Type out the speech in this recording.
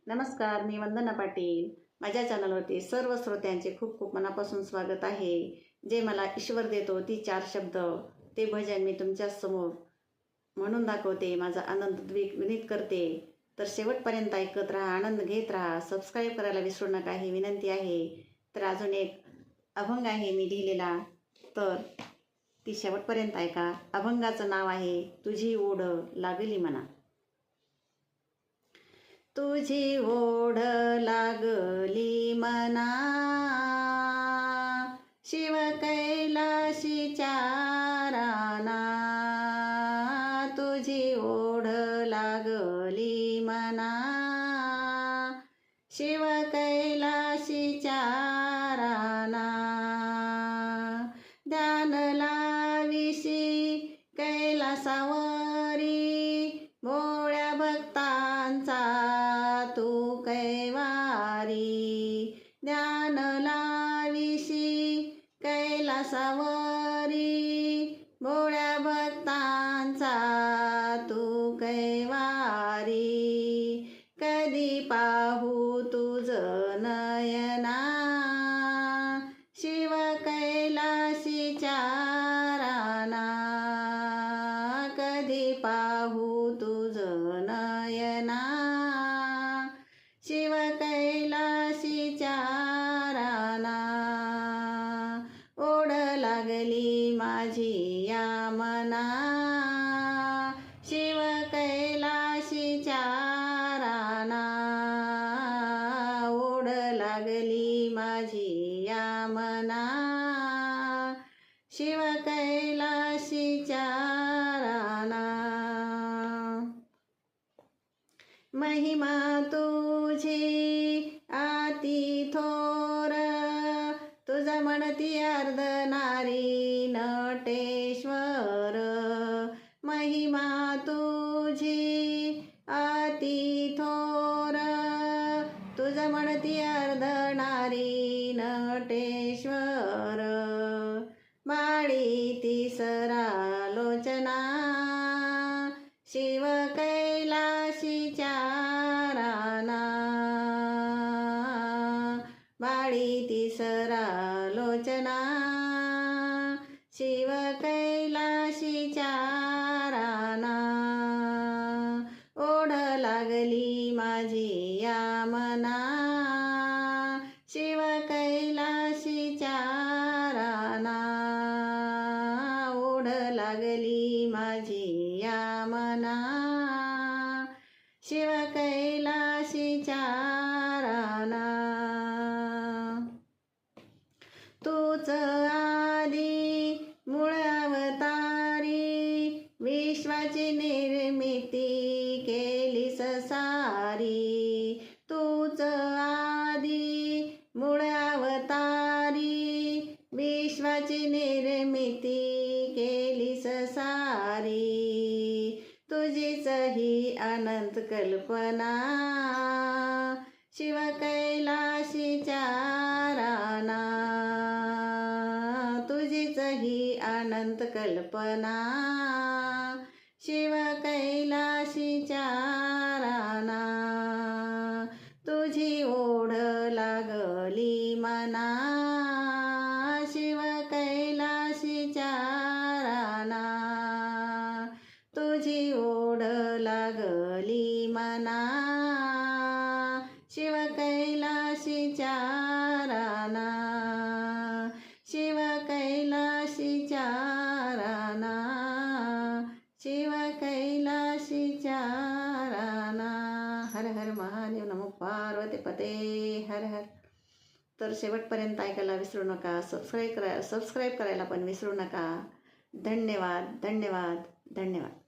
नमस्कार, मी वंदना पाटील. माझ्या चॅनलवरती सर्व श्रोत्यांचे खूप खूप मनापासून स्वागत आहे. जे मला ईश्वर देतो ती 4 शब्द ते भजन मी तुमच्यासमोर म्हणून दाखवते. माझा आनंद द्विगुणित करते. तर शेवटपर्यंत ऐकत राहा, आनंद घेत राहा. सबस्क्राईब करायला विसरू नका ही विनंती आहे. तर अजून एक अभंग आहे मी लिहिलेला, तर ती शेवटपर्यंत ऐका. अभंगाचं नाव आहे तुझी ओढ लागली मना. तुझी ओढ लागली मना, शिव कैलाशी चाराना. तुझी ओढ लागली मना, शिव कैलाशी चाराना. ध्यान लाविशी कैलासावरी, भोळ्या भक्तांचा तू कैवारी. ध्यान लाविशी कैलासावरी, भोळ्या भक्तांचा तू कैवारी. कधी पाहू तुझ नयना, शिव कैलाशी चाराना. कधी पाहू तुझ नयना, शिव कैलाशी चाराना. ओढ लागली माझी या मना, शिव कैलाशी चाराना. ओढ लागली माझी या मना, शिव कैलाशी चाराना. महिमा तुझी अति थोर, तुझ म्हणती अर्धनारी नटेश्वर. महिमा तुझी अति थोर, तुझ म्हणती अर्धनारी नटेश्वर. बाळी तिसरा लोचना, शिव कैलाशी चाराना. बाळी तिसरा लोचना, शिव कैलाशी चाराना. ओढ लागली माझी या मना, शिव कैलाशी चाराना. ओढ लागली माझी या मना, शिव कैलाशी चाराना. तूच आदी मूळ अवतारी, विश्वाची निर्मिती केलीस सारी. तूच आदी मूळ अवतारी, विश्वाची निर्मिती केलीस सारी. तुझीच ही अनंत कल्पना, शिव कैलाशी चाराना. तुझीच ही अनंत कल्पना, शिव कैलाशी चाराना. तुझी ओढ लागली मना, शिव कैलाशी चाराना. तुझी ओढ लागली मना, शिव कैलाशी चाराना. शिव कैलाशी चाराना, शिव कैलाशी चाराना. हर हर महादेव, नमो पार्वती पते, हर हर. तर शेवटपर्यंत ऐकायला विसरू नका. सबस्क्राईब करायला पण विसरू नका. धन्यवाद, धन्यवाद, धन्यवाद.